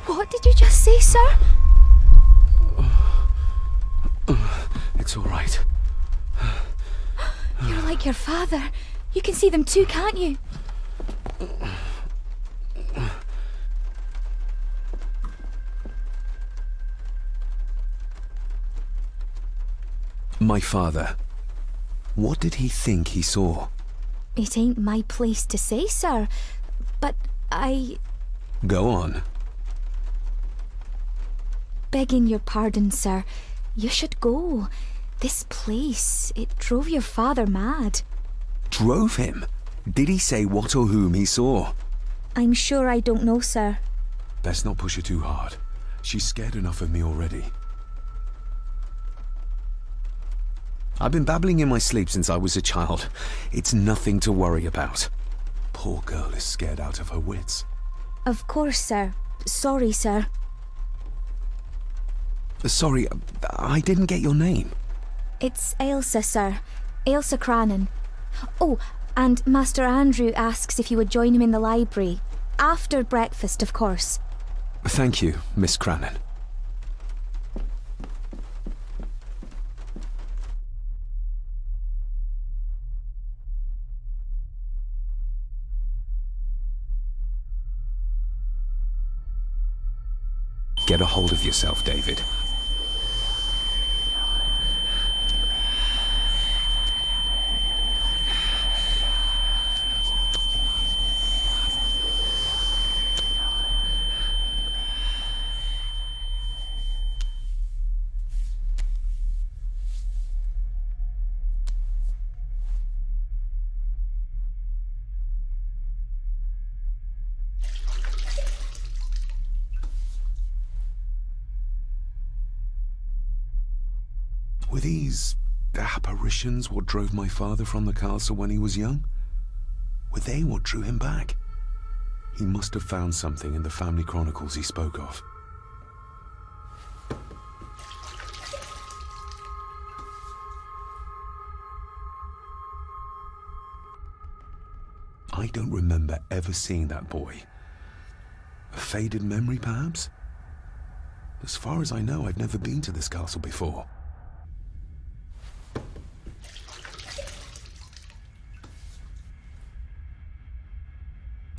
What did you just say, sir? It's all right. You're like your father. You can see them too, can't you? My father. What did he think he saw? It ain't my place to say, sir. But I... Go on. Begging your pardon, sir. You should go. This place, it drove your father mad. Drove him? Did he say what or whom he saw? I'm sure I don't know, sir. Best not push her too hard. She's scared enough of me already. I've been babbling in my sleep since I was a child. It's nothing to worry about. Poor girl is scared out of her wits. Of course, sir. Sorry, sir. Sorry, I didn't get your name. It's Ailsa, sir. Ailsa Crannan. Oh, and Master Andrew asks if you would join him in the library. After breakfast, of course. Thank you, Miss Crannan. Get a hold of yourself, David. Were these apparitions what drove my father from the castle when he was young? Were they what drew him back? He must have found something in the family chronicles he spoke of. I don't remember ever seeing that boy. A faded memory, perhaps? As far as I know, I've never been to this castle before.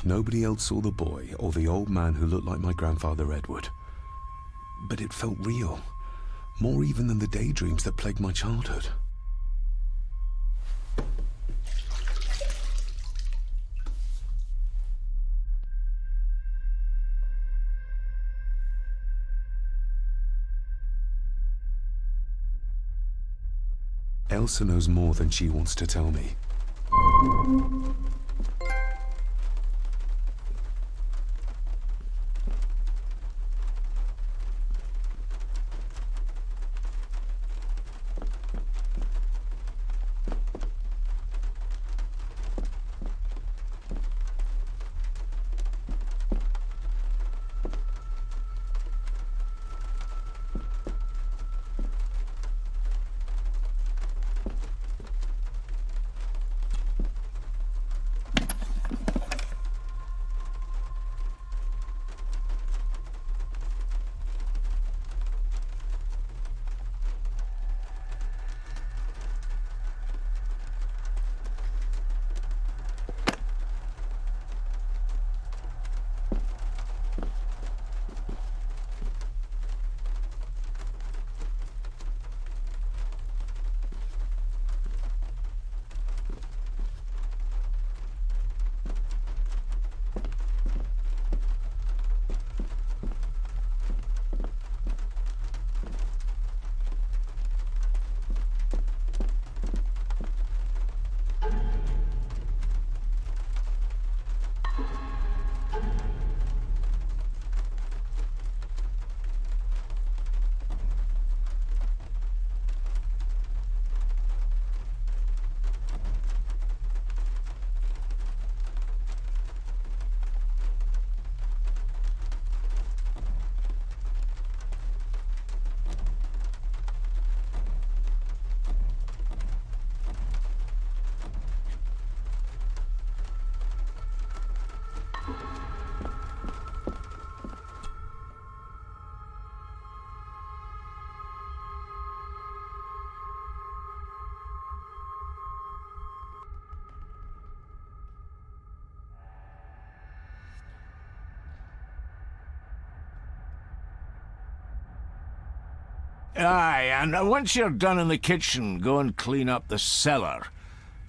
Nobody else saw the boy or the old man who looked like my grandfather Edward. But it felt real, more even than the daydreams that plagued my childhood. Elsa knows more than she wants to tell me. Aye, and once you're done in the kitchen, go and clean up the cellar.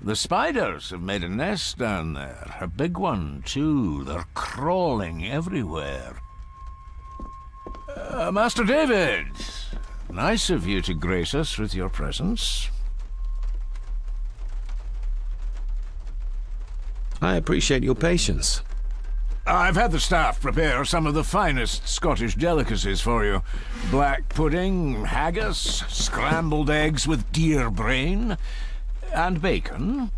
The spiders have made a nest down there. A big one, too. They're crawling everywhere. Master David, nice of you to grace us with your presence. I appreciate your patience. I've had the staff prepare some of the finest Scottish delicacies for you. Black pudding, haggis, scrambled eggs with deer brain, and bacon.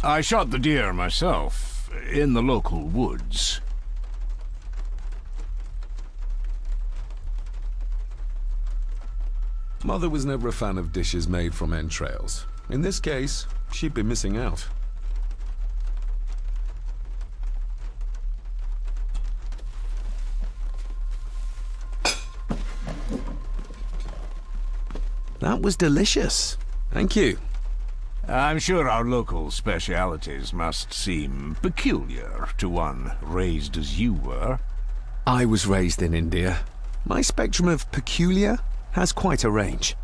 I shot the deer myself, in the local woods. Mother was never a fan of dishes made from entrails. In this case, she'd be missing out. That was delicious. Thank you. I'm sure our local specialities must seem peculiar to one raised as you were. I was raised in India. My spectrum of peculiar has quite a range.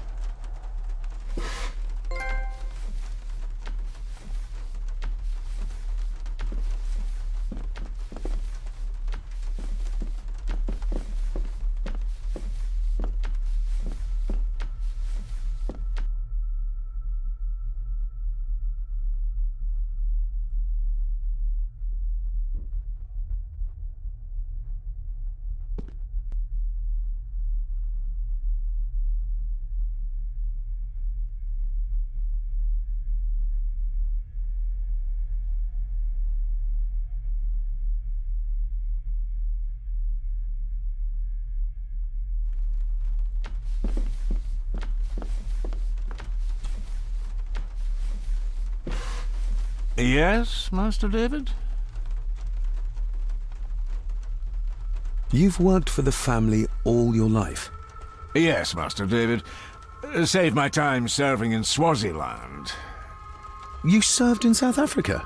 Yes, Master David? You've worked for the family all your life? Yes, Master David. Saved my time serving in Swaziland. You served in South Africa?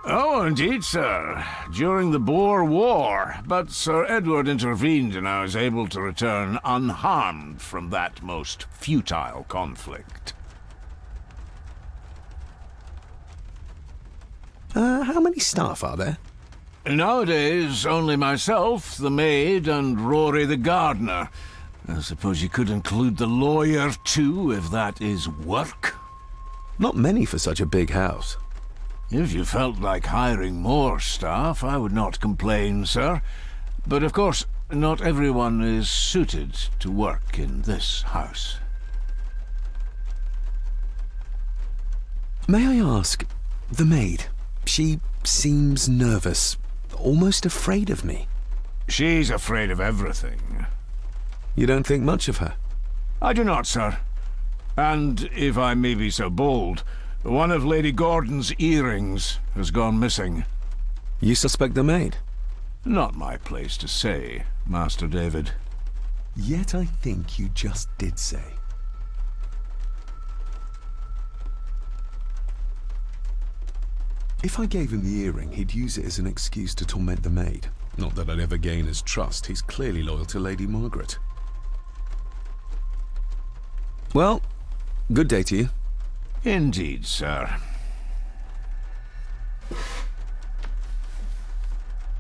Oh, indeed, sir. During the Boer War. But Sir Edward intervened and I was able to return unharmed from that most futile conflict. How many staff are there? Nowadays, only myself, the maid, and Rory the gardener. I suppose you could include the lawyer, too, if that is work. Not many for such a big house. If you felt like hiring more staff, I would not complain, sir. But of course, not everyone is suited to work in this house. May I ask, the maid, she seems nervous, almost afraid of me. She's afraid of everything. You don't think much of her? I do not, sir. And, if I may be so bold, one of Lady Gordon's earrings has gone missing. You suspect the maid? Not my place to say, Master David. Yet I think you just did say. If I gave him the earring, he'd use it as an excuse to torment the maid. Not that I'd ever gain his trust. He's clearly loyal to Lady Margaret. Well, good day to you. Indeed, sir.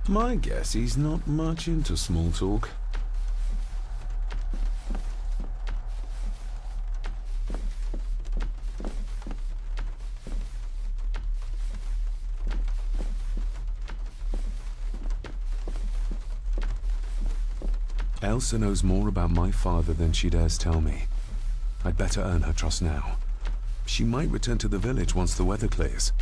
My guess he's not much into small talk. Elsa knows more about my father than she dares tell me. I'd better earn her trust now. She might return to the village once the weather clears.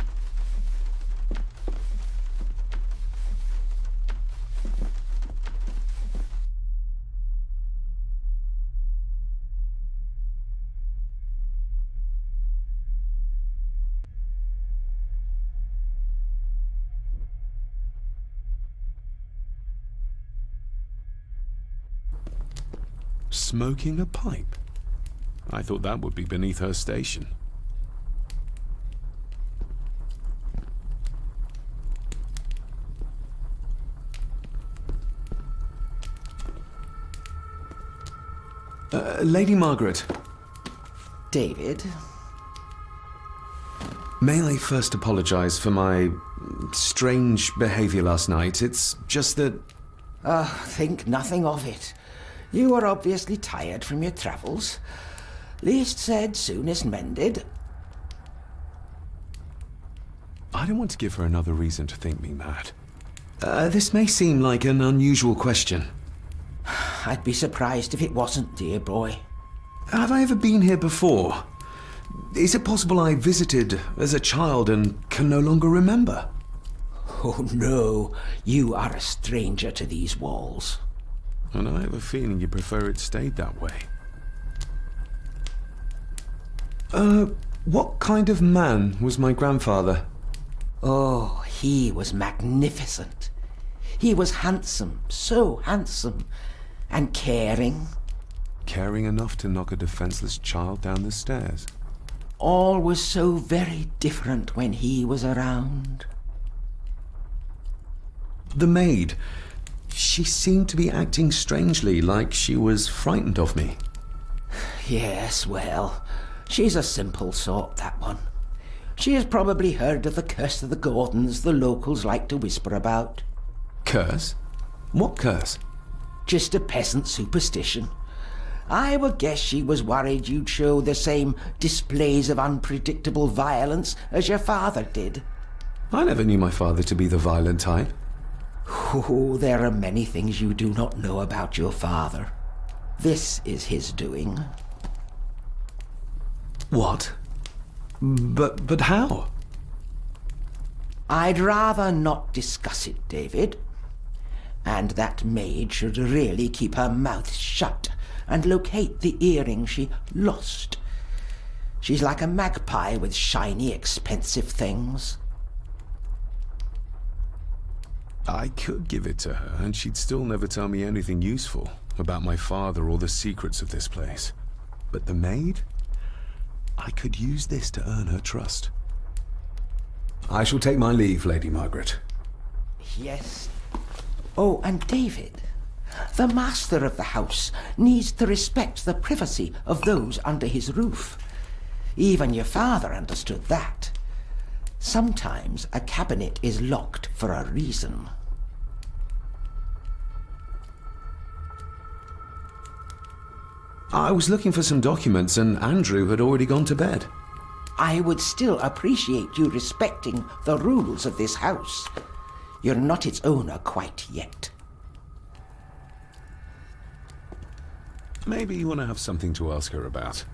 Smoking a pipe? I thought that would be beneath her station. Lady Margaret. David? May I first apologize for my strange behavior last night? It's just that... Think nothing of it. You were obviously tired from your travels. Least said, soonest mended. I don't want to give her another reason to think me mad. This may seem like an unusual question. I'd be surprised if it wasn't, dear boy. Have I ever been here before? Is it possible I visited as a child and can no longer remember? Oh no, you are a stranger to these walls. And I have a feeling you prefer it stayed that way. What kind of man was my grandfather? Oh, he was magnificent. He was handsome, so handsome, and caring. Caring enough to knock a defenseless child down the stairs. All was so very different when he was around. The maid. She seemed to be acting strangely, like she was frightened of me. Yes, well, she's a simple sort, that one. She has probably heard of the curse of the Gordons the locals like to whisper about. Curse? What curse? Just a peasant superstition. I would guess she was worried you'd show the same displays of unpredictable violence as your father did. I never knew my father to be the violent type. Oh, there are many things you do not know about your father. This is his doing. What? But how? I'd rather not discuss it, David. And that maid should really keep her mouth shut and locate the earring she lost. She's like a magpie with shiny, expensive things. I could give it to her, and she'd still never tell me anything useful about my father or the secrets of this place. But the maid? I could use this to earn her trust. I shall take my leave, Lady Margaret. Yes. Oh, and David, the master of the house needs to respect the privacy of those under his roof. Even your father understood that. Sometimes a cabinet is locked for a reason. I was looking for some documents and Andrew had already gone to bed. I would still appreciate you respecting the rules of this house. You're not its owner quite yet. Maybe you want to have something to ask her about.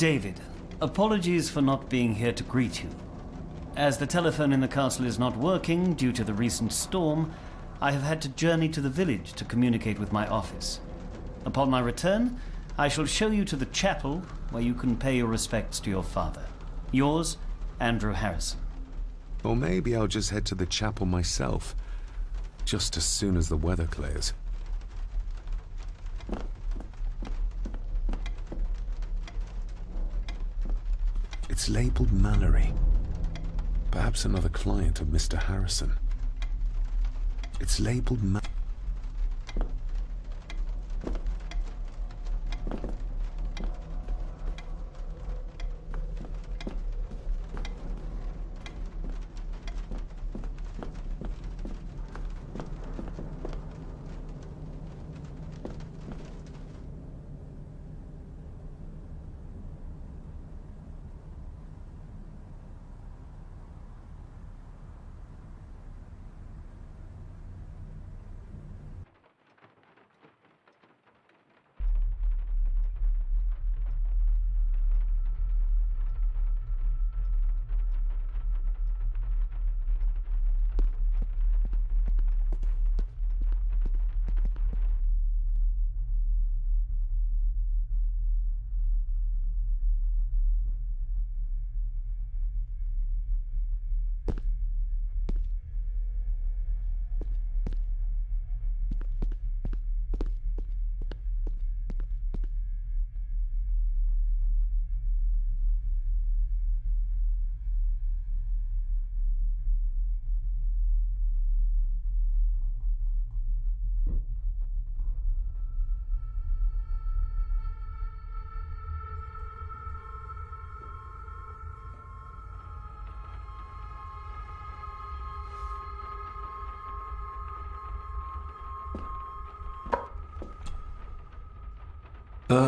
David, apologies for not being here to greet you. As the telephone in the castle is not working due to the recent storm, I have had to journey to the village to communicate with my office. Upon my return, I shall show you to the chapel where you can pay your respects to your father. Yours, Andrew Harrison. Or maybe I'll just head to the chapel myself, just as soon as the weather clears. It's labeled Mallory. Perhaps another client of Mr. Harrison. It's labeled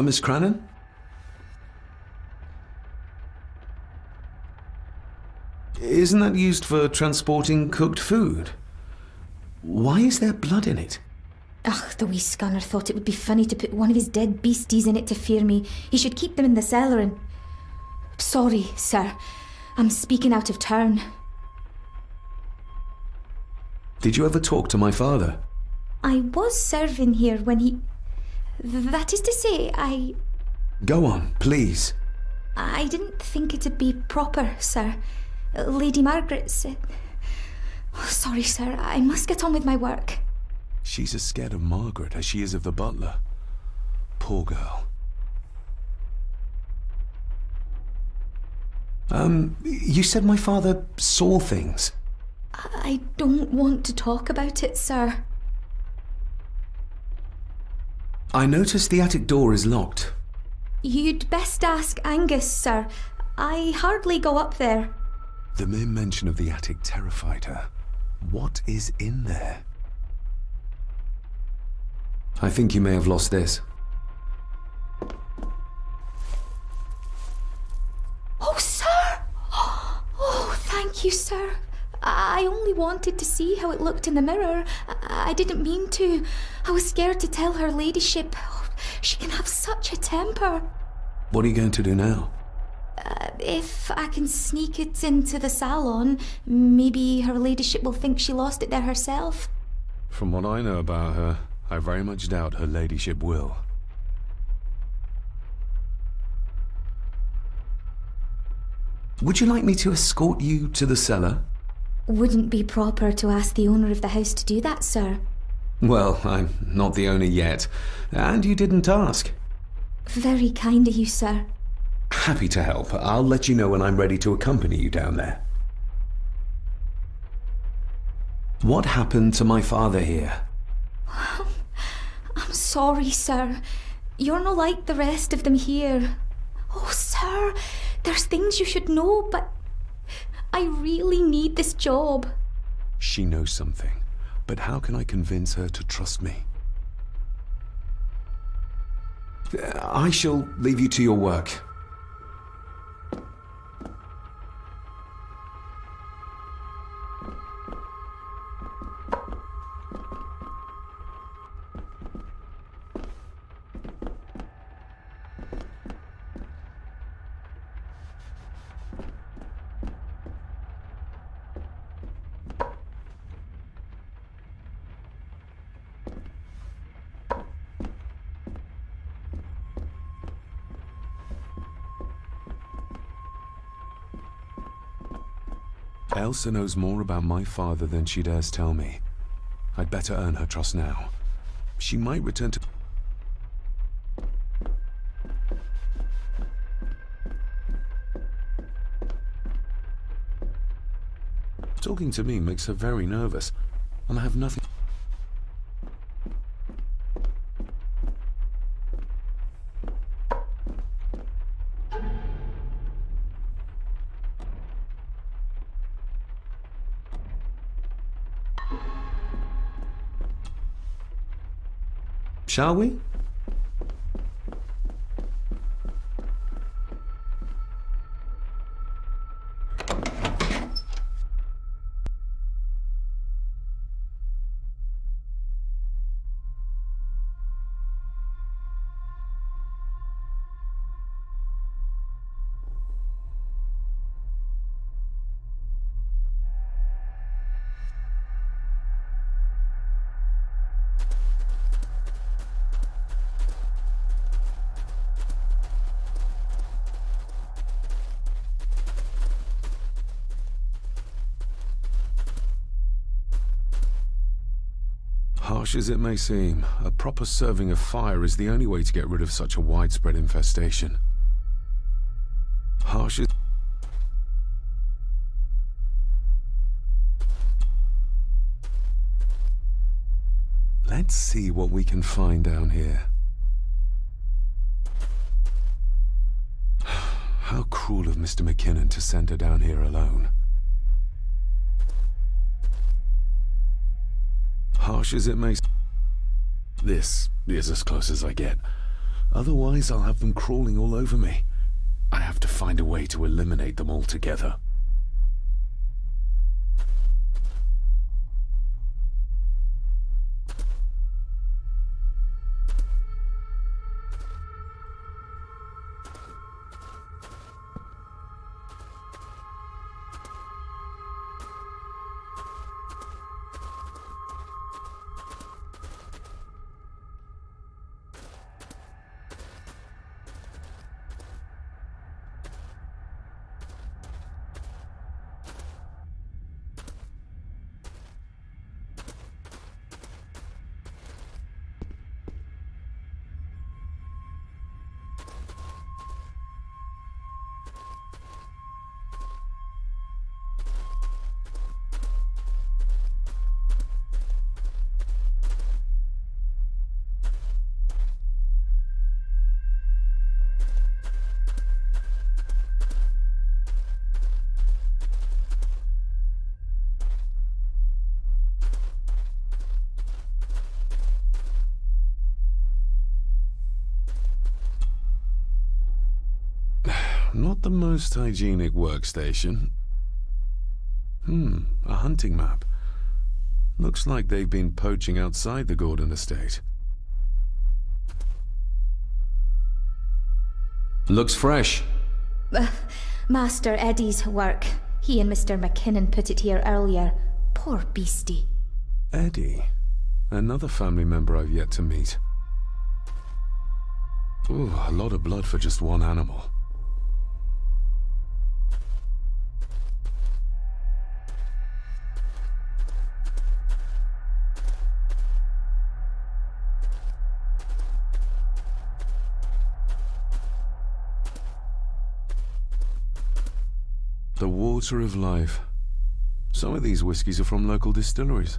Miss Crannan? Isn't that used for transporting cooked food? Why is there blood in it? Ugh, the wee scunner thought it would be funny to put one of his dead beasties in it to fear me. He should keep them in the cellar and... Sorry, sir. I'm speaking out of turn. Did you ever talk to my father? I was serving here when he... That is to say, Go on, please. I didn't think it'd be proper, sir. Lady Margaret said... Oh, sorry, sir. I must get on with my work. She's as scared of Margaret as she is of the butler. Poor girl. You said my father saw things. I don't want to talk about it, sir. I noticed the attic door is locked. You'd best ask Angus, sir. I hardly go up there. The mere mention of the attic terrified her. What is in there? I think you may have lost this. Oh, sir! Oh, thank you, sir. I only wanted to see how it looked in the mirror. I didn't mean to. I was scared to tell her ladyship. Oh, she can have such a temper. What are you going to do now? If I can sneak it into the salon, maybe her ladyship will think she lost it there herself. From what I know about her, I very much doubt her ladyship will. Would you like me to escort you to the cellar? Wouldn't be proper to ask the owner of the house to do that, sir. Well, I'm not the owner yet, and you didn't ask. Very kind of you, sir. Happy to help. I'll let you know when I'm ready to accompany you down there. What happened to my father here? I'm sorry, sir. You're not like the rest of them here. Oh, sir, there's things you should know, but I really need this job. She knows something, but how can I convince her to trust me? I shall leave you to your work. Elsa knows more about my father than she dares tell me. I'd better earn her trust now. She might return to... Talking to me makes her very nervous, and I have nothing... Shall we? Harsh as it may seem, a proper serving of fire is the only way to get rid of such a widespread infestation. Harsh as... Let's see what we can find down here. How cruel of Mr. McKinnon to send her down here alone. Harsh as it may... This is as close as I get. Otherwise, I'll have them crawling all over me. I have to find a way to eliminate them altogether. Not the most hygienic workstation. A hunting map. Looks like they've been poaching outside the Gordon estate. Looks fresh. Master Eddie's work. He and Mr. McKinnon put it here earlier. Poor beastie. Eddie? Another family member I've yet to meet. Ooh, a lot of blood for just one animal. The water of life. Some of these whiskies are from local distilleries.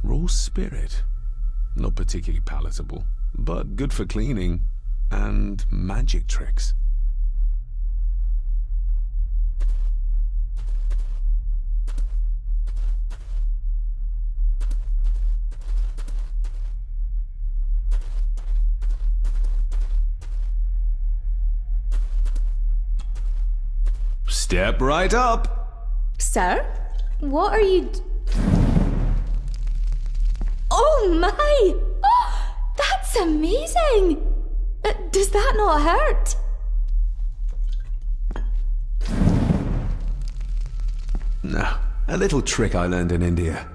Raw spirit. Not particularly palatable, but good for cleaning and magic tricks. Step right up! Sir? What are you... Oh my! Oh, that's amazing! Does that not hurt? No, a little trick I learned in India.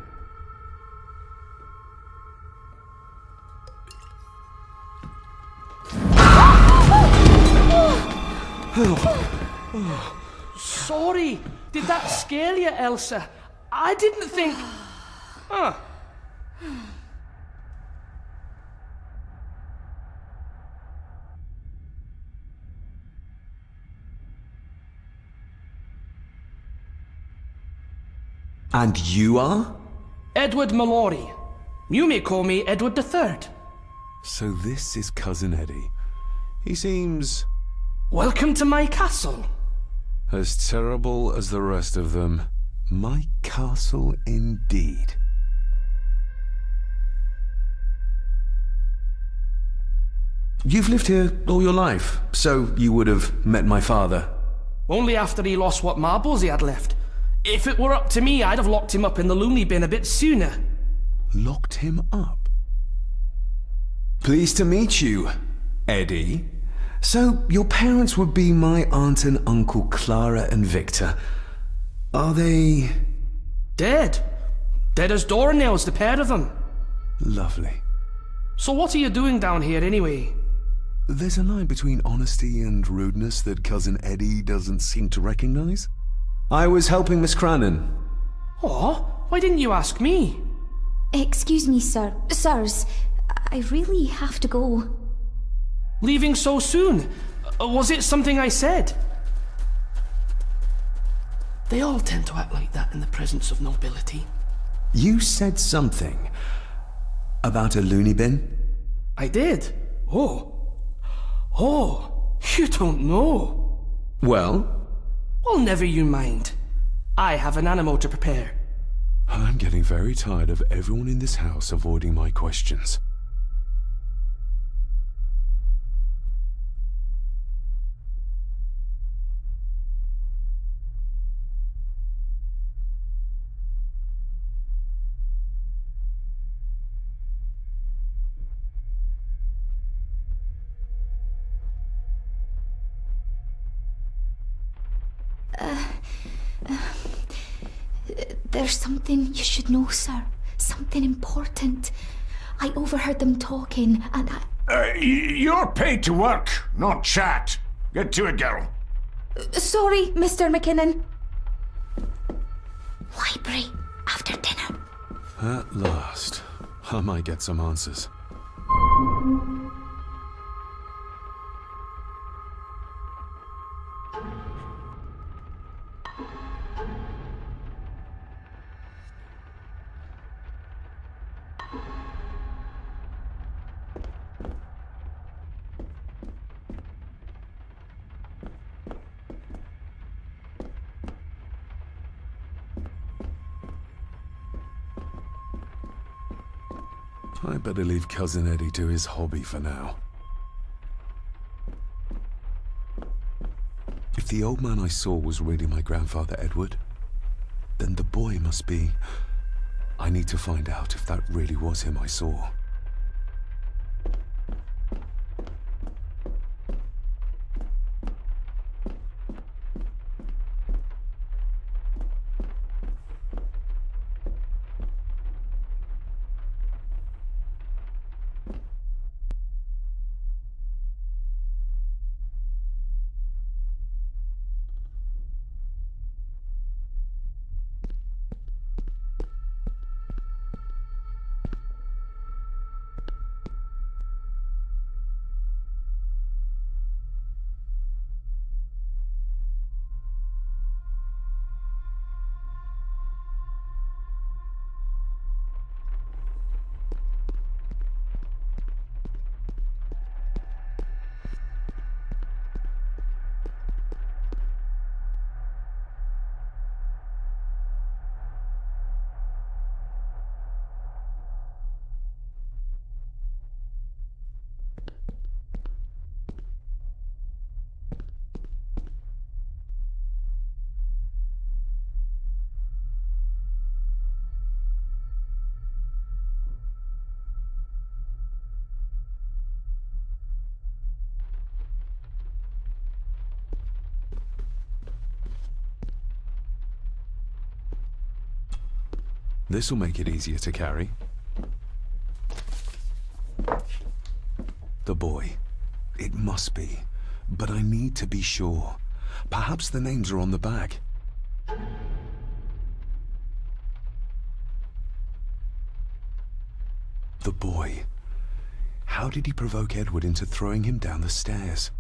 Sorry. Did that scare you, Elsa? I didn't think... And you are? Edward Mallory. You may call me Edward III. So this is Cousin Eddie. He seems... Welcome to my castle. as terrible as the rest of them. My castle indeed. You've lived here all your life, so you would have met my father. Only after he lost what marbles he had left. If it were up to me, I'd have locked him up in the loony bin a bit sooner. Locked him up? Pleased to meet you, Eddie. So, your parents would be my aunt and uncle Clara and Victor. Are they... Dead. Dead as doornails, the pair of them. Lovely. So what are you doing down here anyway? There's a line between honesty and rudeness that Cousin Eddie doesn't seem to recognize. I was helping Miss Crannan. Oh, why didn't you ask me? Excuse me, sirs. I really have to go. Leaving so soon? Was it something I said? They all tend to act like that in the presence of nobility. You said something about a loony bin? I did. Oh, you don't know. Well? Well, never you mind. I have an animal to prepare. I'm getting very tired of everyone in this house avoiding my questions. There's something you should know, sir. Something important. I overheard them talking, and You're paid to work, not chat. Get to it, girl. Sorry, Mr. McKinnon. Library, after dinner. At last. I might get some answers. I better leave Cousin Eddie to his hobby for now. If the old man I saw was really my grandfather Edward, then the boy must be... I need to find out if that really was him I saw. This'll make it easier to carry. The boy. It must be. But I need to be sure. Perhaps the names are on the back. The boy. How did he provoke Edward into throwing him down the stairs?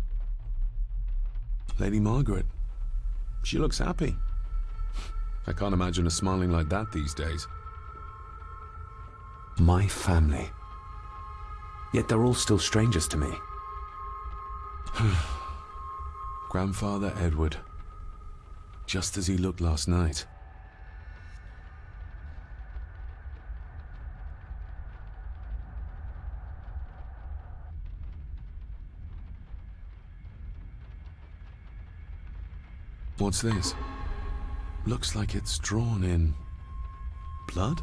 Lady Margaret. She looks happy. I can't imagine her smiling like that these days. My family. Yet they're all still strangers to me. Grandfather Edward. Just as he looked last night. What's this? Looks like it's drawn in blood?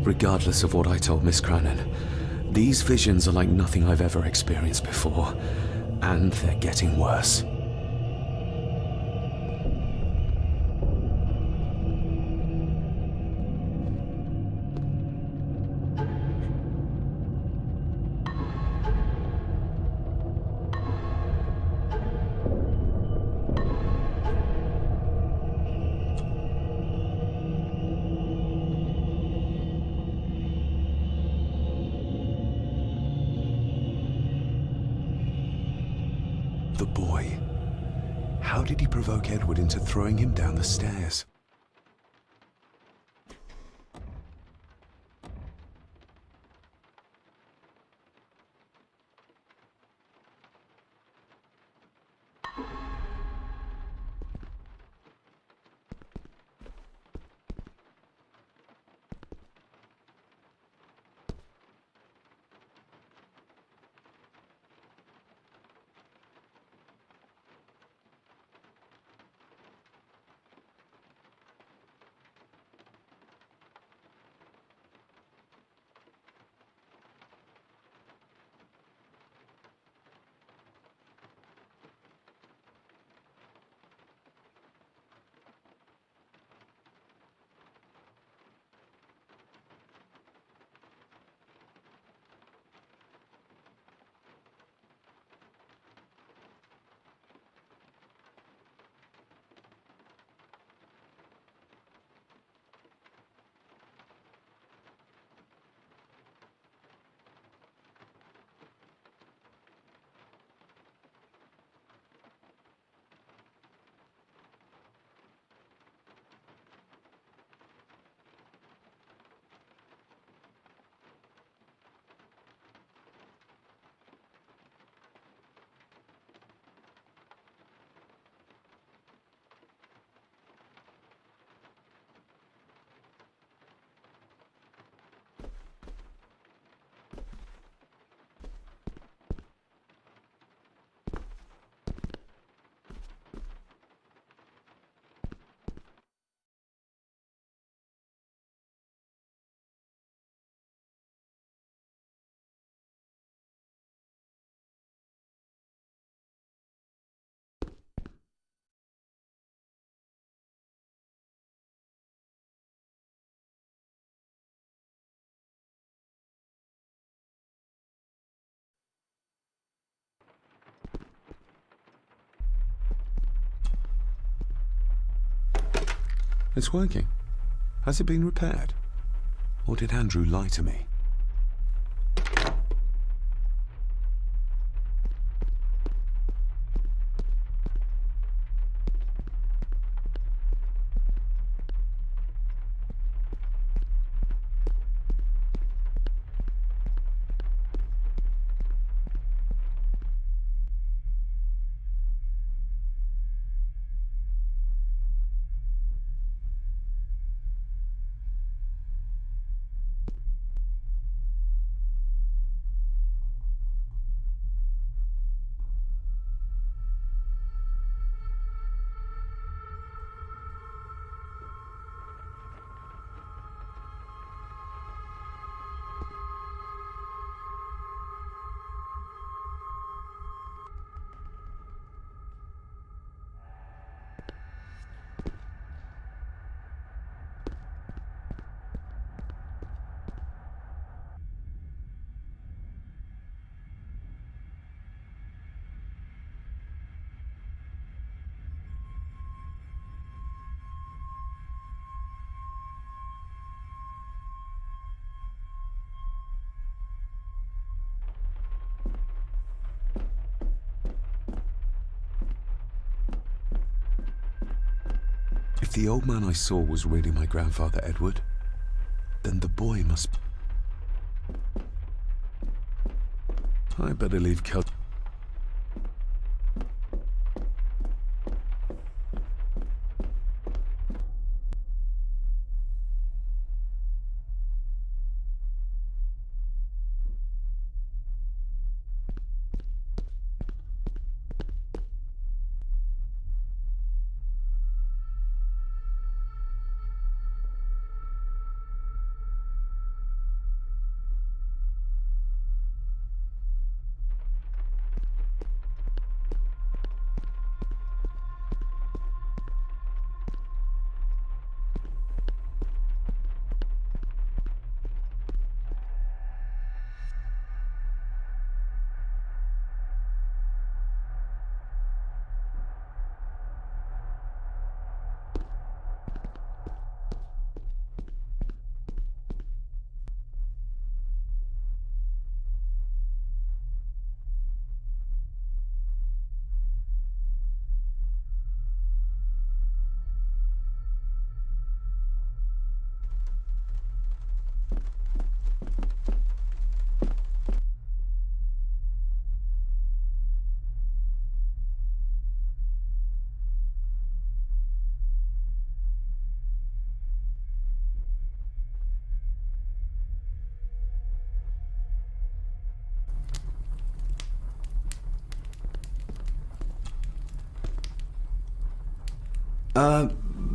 Regardless of what I told Miss Cranon, these visions are like nothing I've ever experienced before, and they're getting worse. The boy. How did he provoke Edward into throwing him down the stairs? It's working. Has it been repaired? Or did Andrew lie to me? If the old man I saw was really my grandfather Edward, then the boy must... I better leave Kel...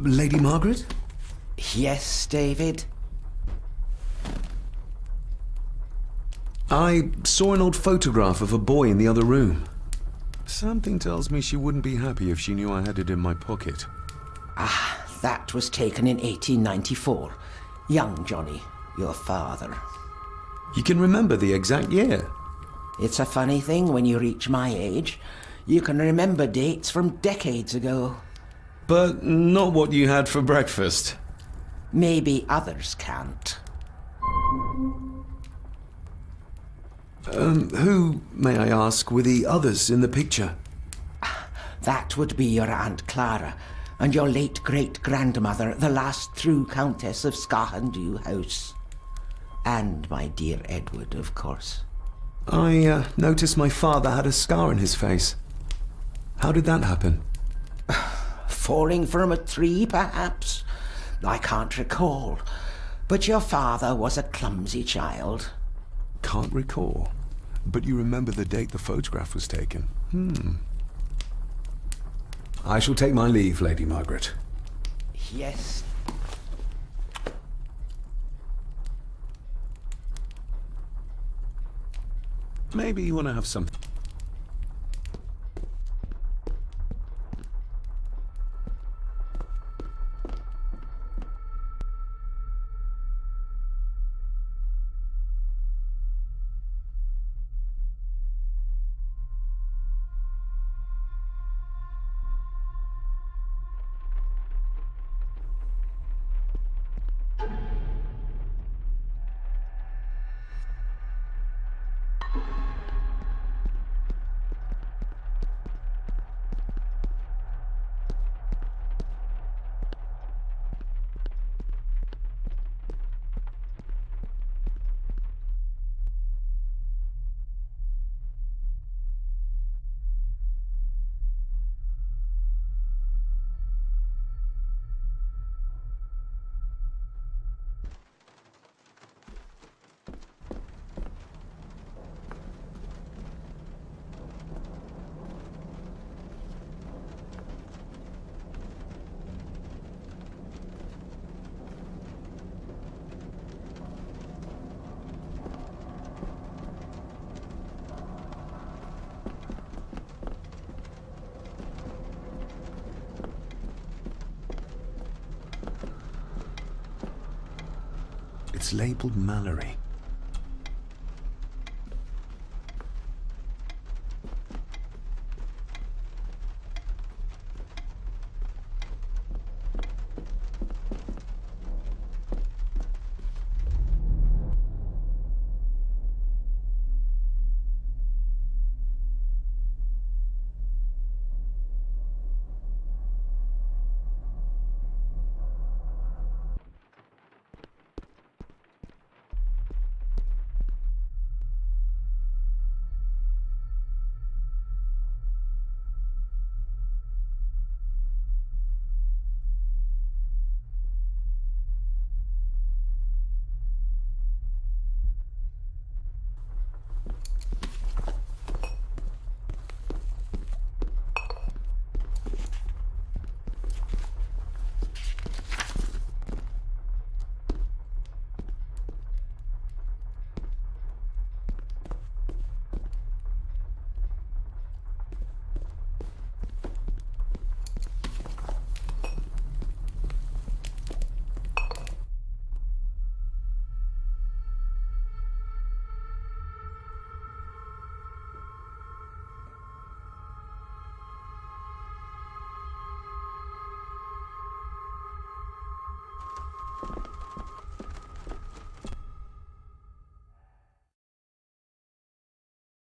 Lady Margaret? Yes, David? I saw an old photograph of a boy in the other room. Something tells me she wouldn't be happy if she knew I had it in my pocket. Ah, that was taken in 1894. Young Johnny, your father. You can remember the exact year? It's a funny thing when you reach my age. You can remember dates from decades ago. But not what you had for breakfast. Maybe others can't. Who, may I ask, were the others in the picture? That would be your Aunt Clara and your late great-grandmother, the last true Countess of Scahandew House. And my dear Edward, of course. I noticed my father had a scar on his face. How did that happen? Falling from a tree, perhaps? I can't recall. But your father was a clumsy child. Can't recall. But you remember the date the photograph was taken? I shall take my leave, Lady Margaret. Yes. Maybe you want to have something. It's labeled Mallory.